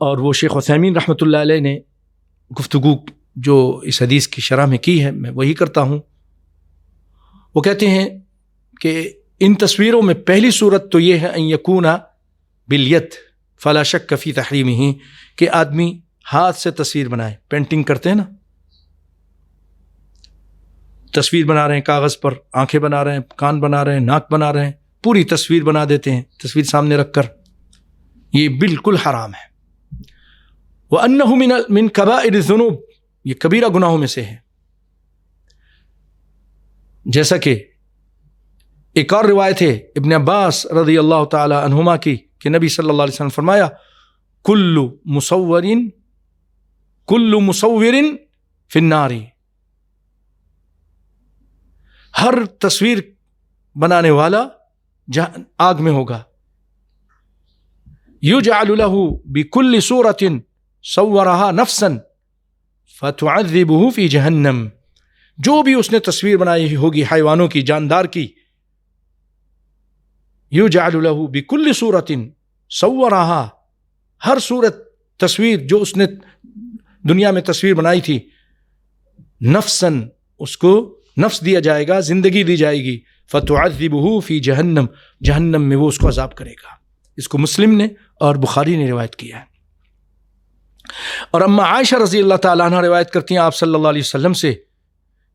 اور وہ شیخ عثیمین رحمۃ اللہ علیہ نے گفتگو جو اس حدیث کی شرح میں کی ہے میں وہی کرتا ہوں. وہ کہتے ہیں کہ ان تصویروں میں پہلی صورت تو یہ ہے ان یکون بالیت فلا شک فی تحریمہ، کہ آدمی ہاتھ سے تصویر بنائے. پینٹنگ کرتے ہیں نا، تصویر بنا رہے ہیں کاغذ پر، آنکھیں بنا رہے ہیں، کان بنا رہے ہیں، ناک بنا رہے ہیں، پوری تصویر بنا دیتے ہیں تصویر سامنے رکھ کر. یہ بالکل حرام ہے. وَأَنَّهُ مِن كَبَائِرِ الذُّنُوب، یہ کبیرہ گناہوں میں سے ہے. جیسا کہ ایک اور روایت ہے ابن عباس رضی اللہ تعالی عنہما کی کہ نبی صلی اللہ علیہ وسلم فرمایا کل مصور فی النار، ہر تصویر بنانے والا آگ میں ہوگا. یجعل له بكل صورة صورها نفسا فتعذبه في جہنم، جو بھی اس نے تصویر بنائی ہوگی حیوانوں کی، جاندار کی، یجعل له بكل صورة صورها، ہر صورت تصویر جو اس نے دنیا میں تصویر بنائی تھی، نفسا، اس کو نفس دیا جائے گا، زندگی دی جائے گی، فتعذبه فی جہنم، جہنم میں وہ اس کو عذاب کرے گا. اس کو مسلم نے اور بخاری نے روایت کیا ہے. اور اما عائشہ رضی اللہ تعالیٰ عنہ روایت کرتی ہیں آپ صلی اللہ علیہ وسلم سے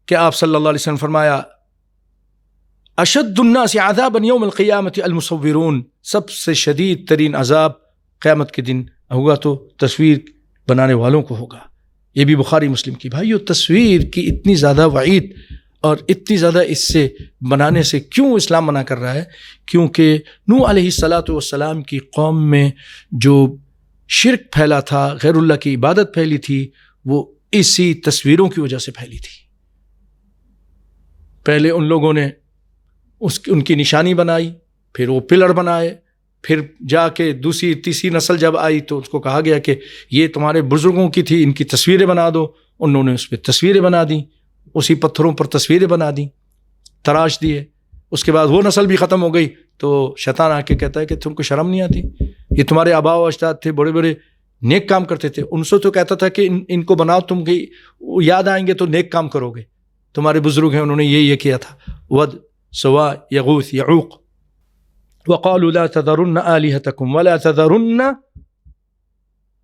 کہ آپ صلی اللہ علیہ وسلم فرمایا اشد الناس عذابا یوم القیامت المصورون، سب سے شدید ترین عذاب قیامت کے دن ہوگا تو تصویر بنانے والوں کو ہوگا. یہ بھی بخاری مسلم کی. بھائیو، تصویر کی اتنی زیادہ وعید اور اتنی زیادہ اس سے بنانے سے کیوں اسلام منع کر رہا ہے؟ کیونکہ نوح علیہ الصلاۃ والسلام کی قوم میں جو شرک پھیلا تھا، غیر اللہ کی عبادت پھیلی تھی، وہ اسی تصویروں کی وجہ سے پھیلی تھی. پہلے ان لوگوں نے ان کی نشانی بنائی، پھر وہ پلر بنائے، پھر جا کے دوسری تیسری نسل جب آئی تو اس کو کہا گیا کہ یہ تمہارے بزرگوں کی تھی، ان کی تصویریں بنا دو. انہوں نے اس پہ تصویریں بنا دیں، اسی پتھروں پر تصویریں بنا دیں، تراش دیے. اس کے بعد وہ نسل بھی ختم ہو گئی تو شیطان آ کے کہتا ہے کہ تم کو شرم نہیں آتی؟ یہ تمہارے آباء و اجداد تھے، بڑے بڑے نیک کام کرتے تھے، ان سے تو کہتا تھا کہ ان کو بناؤ، تم کی یاد آئیں گے تو نیک کام کرو گے. تمہارے بزرگ ہیں، انہوں نے یہ کیا تھا. ود، سوا، یغوث، یعوق. وقالوا لا تذرن آلهتكم ولا تذرن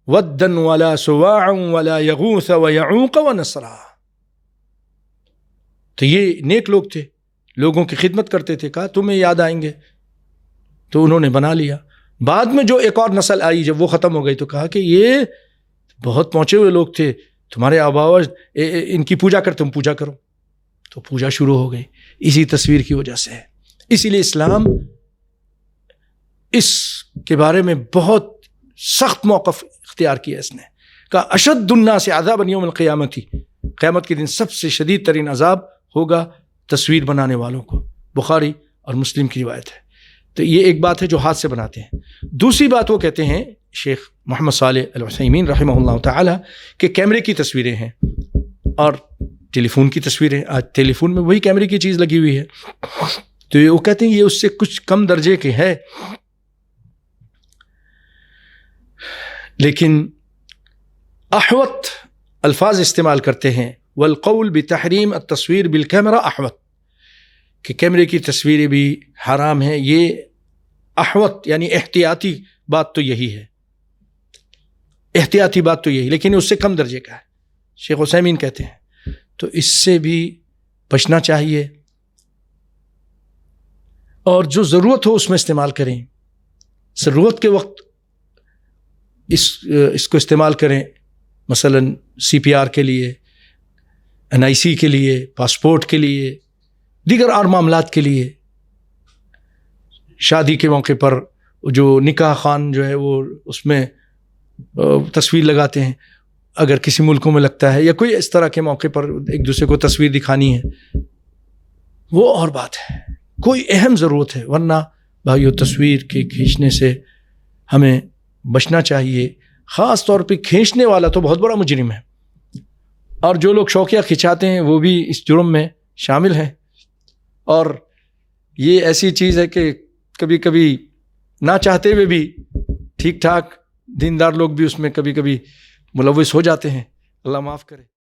ودا ولا سواعا ولا يغوث ويعوق ونسرا. تو یہ نیک لوگ تھے، لوگوں کی خدمت کرتے تھے. کہا تمہیں یاد آئیں گے تو انہوں نے بنا لیا. بعد میں جو ایک اور نسل آئی، جب وہ ختم ہو گئی تو کہا کہ یہ بہت پہنچے ہوئے لوگ تھے، تمہارے آباء ان کی پوجا کرتے، تم پوجا کرو. تو پوجا شروع ہو گئی اسی تصویر کی وجہ سے. اسی لیے اسلام اس کے بارے میں بہت سخت موقف اختیار کیا. اس نے کہا اشد الناس عذابا یوم القیامت، قیامت کے دن سب سے شدید ترین عذاب ہوگا تصویر بنانے والوں کو. بخاری اور مسلم کی روایت ہے. تو یہ ایک بات ہے جو ہاتھ سے بناتے ہیں. دوسری بات وہ کہتے ہیں شیخ محمد صالح العثیمین رحمہ اللہ تعالی کہ کیمرے کی تصویریں ہیں اور ٹیلی فون کی تصویریں. آج ٹیلی فون میں وہی کیمرے کی چیز لگی ہوئی ہے. تو وہ کہتے ہیں یہ اس سے کچھ کم درجے کے ہے، لیکن احوط الفاظ استعمال کرتے ہیں. والقول بتحریم التصویر بالکیمرہ احوط، کہ کیمرے کی تصویریں بھی حرام ہیں. یہ احوط یعنی احتیاطی بات تو یہی ہے، احتیاطی بات تو یہی، لیکن اس سے کم درجے کا ہے. شیخ عثیمین کہتے ہیں تو اس سے بھی بچنا چاہیے، اور جو ضرورت ہو اس میں استعمال کریں. ضرورت کے وقت اس کو استعمال کریں، مثلا CPR کے لیے، NIC کے لیے، پاسپورٹ کے لیے، دیگر اور معاملات کے لیے. شادی کے موقع پر جو نکاح خوان جو ہے وہ اس میں تصویر لگاتے ہیں، اگر کسی ملکوں میں لگتا ہے، یا کوئی اس طرح کے موقع پر ایک دوسرے کو تصویر دکھانی ہے، وہ اور بات ہے. کوئی اہم ضرورت ہے، ورنہ بھائیو تصویر کے کھینچنے سے ہمیں بچنا چاہیے. خاص طور پہ کھینچنے والا تو بہت بڑا مجرم ہے، اور جو لوگ شوقیہ کھنچاتے ہیں وہ بھی اس جرم میں شامل ہیں. اور یہ ایسی چیز ہے کہ کبھی کبھی نہ چاہتے ہوئے بھی ٹھیک ٹھاک دیندار لوگ بھی اس میں کبھی کبھی ملوث ہو جاتے ہیں، اللہ معاف کرے۔